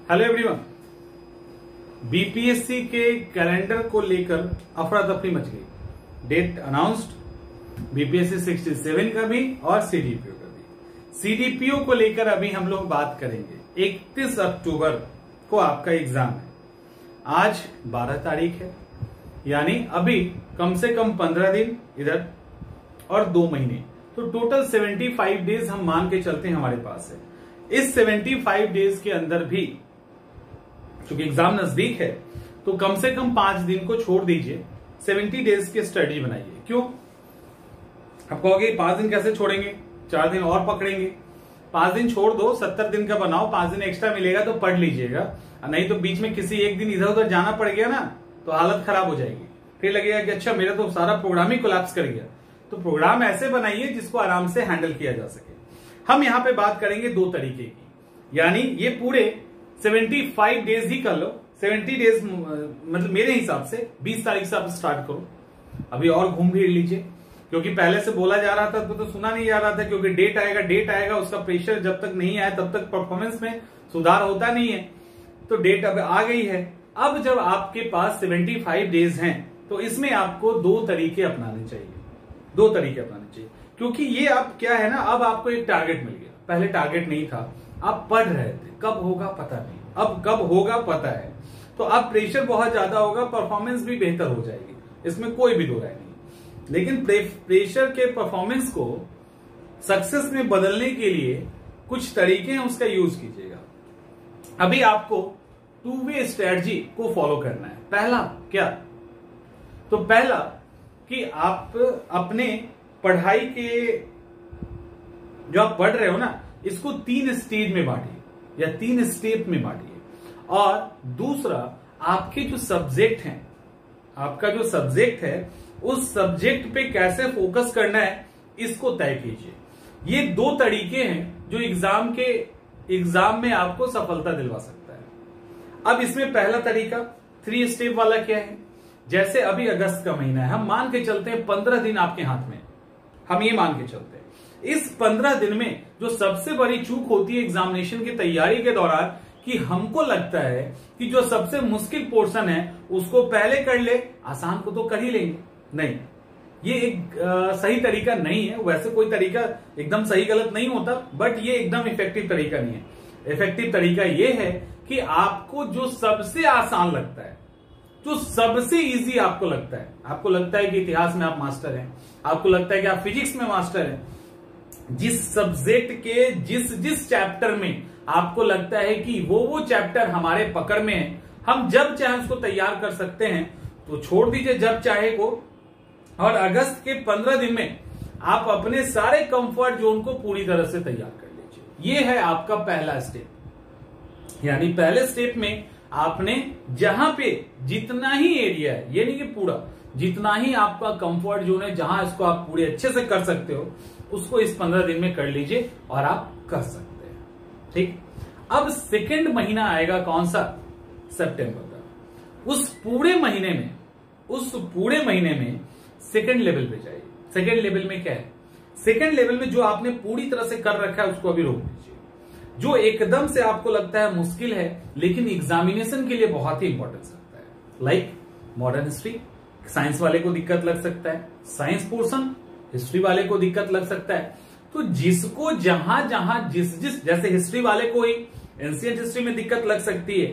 Hello everyone. BPSC के calendar को लेकर अफरा तफरी मच गई। डेट अनाउंस्ड बीपीएससी 67 का भी और सीडीपीओ का भी। सीडीपीओ को लेकर अभी हम लोग बात करेंगे। 31 अक्टूबर को आपका एग्जाम है। आज 12 तारीख है, यानी अभी कम से कम 15 दिन इधर और 2 महीने, तो टोटल 75 डेज हम मान के चलते हैं हमारे पास है। इस 75 डेज के अंदर भी क्योंकि एग्जाम नजदीक है तो कम से कम 5 दिन को छोड़ दीजिए, 70 डेज की स्टडी बनाइए। क्यों? आप कहोगे 5 दिन कैसे छोड़ेंगे, 4 दिन और पकड़ेंगे। 5 दिन छोड़ दो, 70 दिन का बनाओ, 5 दिन एक्स्ट्रा मिलेगा तो पढ़ लीजिएगा, नहीं तो बीच में किसी एक दिन इधर उधर जाना पड़ गया ना तो हालत खराब हो जाएगी। फिर लगेगा कि अच्छा मेरा तो सारा प्रोग्राम ही कोलैप्स कर गया। तो प्रोग्राम ऐसे बनाइए जिसको आराम से हैंडल किया जा सके। हम यहां पे बात करेंगे 2 तरीके की, यानी ये पूरे 75 डेज ही कर लो। 70 डेज मतलब मेरे हिसाब से 20 तारीख से आप स्टार्ट करो। अभी और घूम फिर लीजिए, क्योंकि पहले से बोला जा रहा था तो सुना नहीं जा रहा था, क्योंकि डेट आएगा उसका प्रेशर जब तक नहीं आया तब तक परफॉर्मेंस में सुधार होता नहीं है। तो डेट अब आ गई है। अब जब आपके पास 75 डेज हैं तो इसमें आपको 2 तरीके अपनाने चाहिए। 2 तरीके अपनाने चाहिए, क्योंकि ये आप क्या है ना, अब आपको एक टारगेट मिल गया। पहले टारगेट नहीं था, आप पढ़ रहे थे, कब होगा पता नहीं, अब कब होगा पता है। तो अब प्रेशर बहुत ज्यादा होगा, परफॉर्मेंस भी बेहतर हो जाएगी, इसमें कोई भी दो राय नहीं। लेकिन प्रेशर के परफॉर्मेंस को सक्सेस में बदलने के लिए कुछ तरीके हैं, उसका यूज कीजिएगा। अभी आपको 2 वे स्ट्रेटजी को फॉलो करना है। पहला क्या? तो पहला कि आप अपने पढ़ाई के जो आप पढ़ रहे हो ना, इसको 3 स्टेज में बांटिए या 3 स्टेप में बांटिए। और दूसरा, आपके जो सब्जेक्ट हैं, आपका जो सब्जेक्ट है उस सब्जेक्ट पे कैसे फोकस करना है इसको तय कीजिए। ये 2 तरीके हैं जो एग्जाम में आपको सफलता दिलवा सकता है। अब इसमें पहला तरीका 3 स्टेप वाला क्या है? जैसे अभी अगस्त का महीना है, हम मान के चलते हैं 15 दिन आपके हाथ में, हम ये मान के चलते हैं। इस 15 दिन में जो सबसे बड़ी चूक होती है एग्जामिनेशन की तैयारी के दौरान, कि हमको लगता है कि जो सबसे मुश्किल पोर्शन है उसको पहले कर ले, आसान को तो कर ही लेंगे। नहीं, ये एक सही तरीका नहीं है। वैसे कोई तरीका एकदम सही गलत नहीं होता, बट ये एकदम इफेक्टिव तरीका नहीं है। इफेक्टिव तरीका ये है कि आपको जो सबसे आसान लगता है, जो सबसे इजी आपको लगता है कि इतिहास में आप मास्टर हैं, आपको लगता है कि आप फिजिक्स में मास्टर हैं, जिस सब्जेक्ट के जिस चैप्टर में आपको लगता है कि वो चैप्टर हमारे पकड़ में है, हम जब चाहे उसको तैयार कर सकते हैं, तो छोड़ दीजिए जब चाहे को, और अगस्त के 15 दिन में आप अपने सारे कंफर्ट जोन को पूरी तरह से तैयार कर लीजिए। ये है आपका पहला स्टेप। यानी पहले स्टेप में आपने जहां पे जितना ही एरिया है, ये नहीं कि पूरा, जितना ही आपका कंफर्ट जोन है, जहां इसको आप पूरे अच्छे से कर सकते हो, उसको इस 15 दिन में कर लीजिए और आप कर सकते हैं। ठीक। अब सेकेंड महीना आएगा कौन सा? सितंबर का। उस पूरे महीने में सेकेंड लेवल पे जाइए। सेकेंड लेवल में क्या है? सेकेंड लेवल में जो आपने पूरी तरह से कर रखा है उसको अभी रोक दीजिए। जो एकदम से आपको लगता है मुश्किल है लेकिन एग्जामिनेशन के लिए बहुत ही इंपॉर्टेंस रखता है, लाइक मॉडर्न हिस्ट्री, साइंस वाले को दिक्कत लग सकता है, साइंस पोर्शन हिस्ट्री वाले को दिक्कत लग सकता है। तो जिसको जहां जिस जैसे हिस्ट्री वाले को ही एंशिएंट हिस्ट्री में दिक्कत लग सकती है,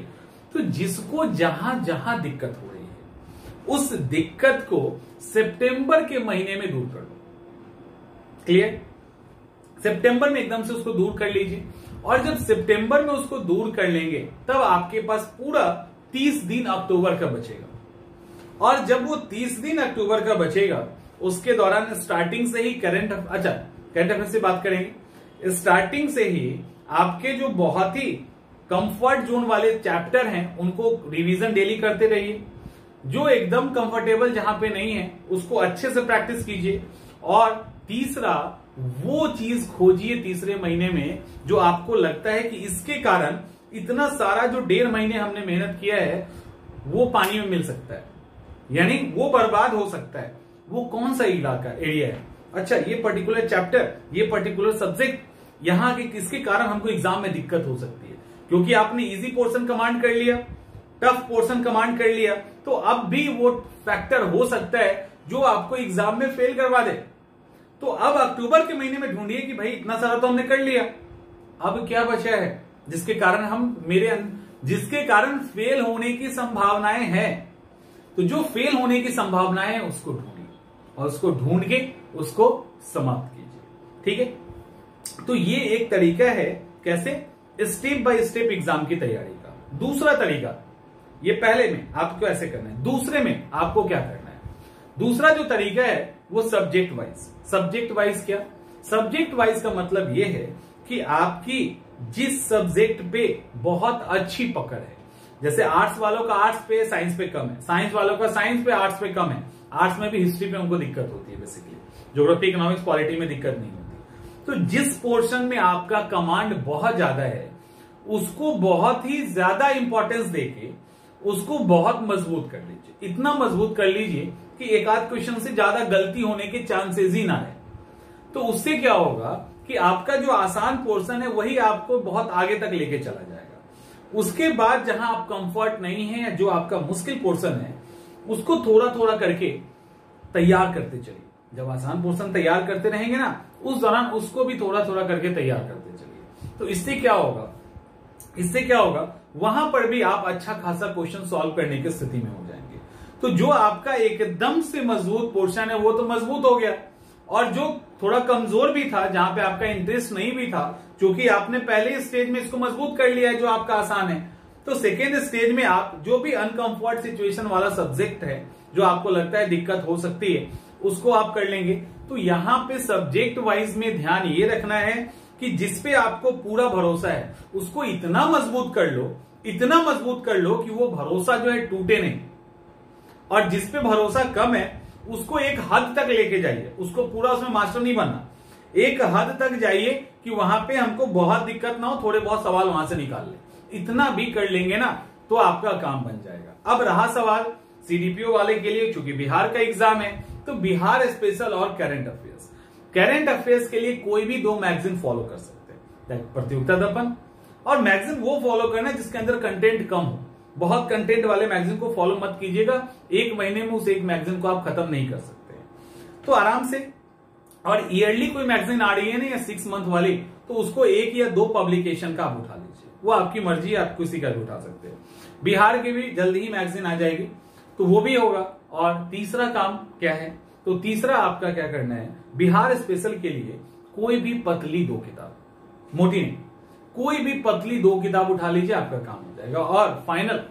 तो जिसको जहां दिक्कत हो रही है उस दिक्कत को सितंबर के महीने में दूर कर दो। क्लियर? सितंबर में एकदम से उसको दूर कर लीजिए, और जब सितंबर में उसको दूर कर लेंगे तब आपके पास पूरा 30 दिन अक्टूबर का बचेगा। और जब वो 30 दिन अक्टूबर का बचेगा, उसके दौरान स्टार्टिंग से ही करंट अफेयर से बात करेंगे। स्टार्टिंग से ही आपके जो बहुत ही कंफर्ट जोन वाले चैप्टर हैं उनको रिवीजन डेली करते रहिए। जो एकदम कंफर्टेबल जहां पे नहीं है उसको अच्छे से प्रैक्टिस कीजिए। और तीसरा, वो चीज खोजिए तीसरे महीने में जो आपको लगता है कि इसके कारण इतना सारा जो 1.5 महीने हमने मेहनत किया है वो पानी में मिल सकता है, यानी वो बर्बाद हो सकता है। वो कौन सा इलाका एरिया है? अच्छा, ये पर्टिकुलर चैप्टर, ये पर्टिकुलर सब्जेक्ट, यहाँ के किसके कारण हमको एग्जाम में दिक्कत हो सकती है, क्योंकि आपने इजी पोर्शन कमांड कर लिया, टफ पोर्शन कमांड कर लिया, तो अब भी वो फैक्टर हो सकता है जो आपको एग्जाम में फेल करवा दे। तो अब अक्टूबर के महीने में ढूंढिए कि भाई इतना सारा तो हमने कर लिया, अब क्या बचा है जिसके कारण फेल होने की संभावनाएं हैं। तो जो फेल होने की संभावनाएं है उसको ढूंढिए और उसको ढूंढ के उसको समाप्त कीजिए। ठीक है, तो ये एक तरीका है कैसे स्टेप बाय स्टेप एग्जाम की तैयारी का। दूसरा तरीका, ये पहले में आपको ऐसे करना है, दूसरे में आपको क्या करना है, दूसरा जो तरीका है वो सब्जेक्ट वाइज। सब्जेक्ट वाइज क्या, सब्जेक्ट वाइज का मतलब ये है कि आपकी जिस सब्जेक्ट पे बहुत अच्छी पकड़ है, जैसे आर्ट्स वालों का आर्ट्स पे साइंस पे कम है, साइंस वालों का साइंस पे आर्ट्स पे कम है, आर्ट्स में भी हिस्ट्री पे उनको दिक्कत होती है बेसिकली, ज्योग्राफी इकोनॉमिक्स पॉलिटी में दिक्कत नहीं होती। तो जिस पोर्शन में आपका कमांड बहुत ज्यादा है उसको बहुत ही ज्यादा इंपॉर्टेंस देके उसको बहुत मजबूत कर लीजिए, इतना मजबूत कर लीजिए कि एक आध क्वेश्चन से ज्यादा गलती होने के चांसेस ही ना रहे। तो उससे क्या होगा कि आपका जो आसान पोर्शन है वही आपको बहुत आगे तक लेके चला जाएगा। उसके बाद जहां आप कंफर्ट नहीं है या जो आपका मुश्किल पोर्शन है उसको थोड़ा थोड़ा करके तैयार करते चलिए। जब आसान पोर्शन तैयार करते रहेंगे ना उस दौरान उसको भी थोड़ा थोड़ा करके तैयार करते चलिए। तो इससे क्या होगा, वहां पर भी आप अच्छा खासा क्वेश्चन सॉल्व करने की स्थिति में हो जाएंगे। तो जो आपका एकदम से मजबूत पोर्शन है वो तो मजबूत हो गया, और जो थोड़ा कमजोर भी था, जहां पे आपका इंटरेस्ट नहीं भी था, क्योंकि आपने पहले स्टेज में इसको मजबूत कर लिया है जो आपका आसान है, तो सेकेंड स्टेज में आप जो भी अनकंफर्ट सिचुएशन वाला सब्जेक्ट है जो आपको लगता है दिक्कत हो सकती है उसको आप कर लेंगे। तो यहां पे सब्जेक्ट वाइज में ध्यान ये रखना है कि जिसपे आपको पूरा भरोसा है उसको इतना मजबूत कर लो कि वो भरोसा जो है टूटे नहीं, और जिसपे भरोसा कम है उसको एक हद तक लेके जाइए, उसको पूरा उसमें मास्टर नहीं बनना, एक हद तक जाइए कि वहां पे हमको बहुत दिक्कत ना हो, थोड़े बहुत सवाल वहां से निकाल ले। इतना भी कर लेंगे ना तो आपका काम बन जाएगा। अब रहा सवाल सीडीपीओ वाले के लिए, चूंकि बिहार का एग्जाम है तो बिहार स्पेशल और करंट अफेयर्स। करंट अफेयर्स के लिए कोई भी दो मैगजीन फॉलो कर सकते हैं, प्रतियोगिता दर्पण, और मैगजीन वो फॉलो करना जिसके अंदर कंटेंट कम हो। बहुत कंटेंट वाले मैगजीन को फॉलो मत कीजिएगा, एक महीने में उस एक मैगजीन को आप खत्म नहीं कर सकते। तो आराम से, और ईयरली कोई मैगजीन आ रही है ना या 6 मंथ वाली, तो उसको 1 या 2 पब्लिकेशन का आप उठा लीजिए, वो आपकी मर्जी है, आप किसी का भी उठा सकते हैं। बिहार की भी जल्दी ही मैगजीन आ जाएगी तो वो भी होगा। और तीसरा काम क्या है, तो तीसरा आपका क्या करना है, बिहार स्पेशल के लिए कोई भी पतली 2 किताब, मोटी नहीं, कोई भी पतली 2 किताब उठा लीजिए, आपका काम हो जाएगा। और फाइनल,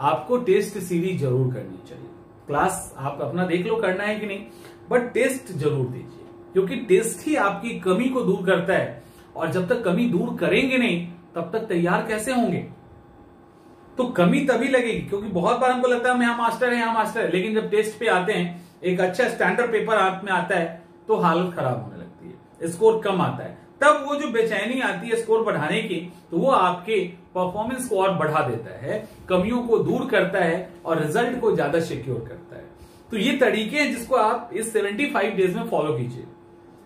आपको टेस्ट सीरीज जरूर करनी चाहिए। क्लास आप अपना देख लो करना है कि नहीं, बट टेस्ट जरूर दीजिए, क्योंकि टेस्ट ही आपकी कमी को दूर करता है, और जब तक कमी दूर करेंगे नहीं तब तक तैयार कैसे होंगे। तो कमी तभी लगेगी, क्योंकि बहुत बार हमको लगता है हम यहाँ मास्टर है, लेकिन जब टेस्ट पे आते हैं, एक अच्छा स्टैंडर्ड पेपर हाथ में आता है तो हालत खराब होने लगती है, स्कोर कम आता है। तब वो जो बेचैनी आती है स्कोर बढ़ाने की, तो वो आपके परफॉर्मेंस को और बढ़ा देता है, कमियों को दूर करता है और रिजल्ट को ज्यादा सिक्योर करता है। तो ये तरीके हैं जिसको आप इस 75 डेज में फॉलो कीजिए,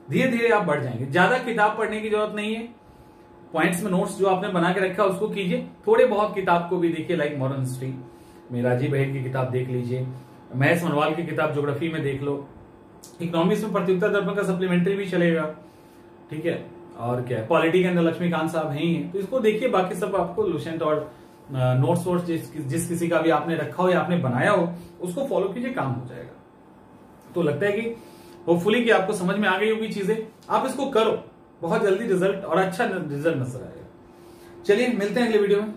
धीरे धीरे आप बढ़ जाएंगे। ज्यादा किताब पढ़ने की जरूरत नहीं है, पॉइंट्स में नोट्स जो आपने बना के रखा है उसको कीजिए। थोड़े बहुत किताब को भी देखिए, लाइक मॉडर्न हिस्ट्री में राजीव बहेड़ की किताब देख लीजिए, महेश मनवाल की किताब ज्योग्राफी में देख लो, इकोनॉमिक्स में प्रतियोगिता दर्पण का सप्लीमेंट्री भी चलेगा, ठीक है। और क्या है, पॉलिटी के अंदर लक्ष्मीकांत साहब हैं ही हैं, तो इसको देखिए। बाकी सब आपको लुसेंट और नोट्स वोट्स जिस किसी का भी आपने रखा हो या आपने बनाया हो उसको फॉलो कीजिए, काम हो जाएगा। तो लगता है कि होपफुली कि आपको समझ में आ गई होगी चीजें, आप इसको करो, बहुत जल्दी रिजल्ट और अच्छा रिजल्ट नजर आएगा। चलिए मिलते हैं अगले वीडियो में।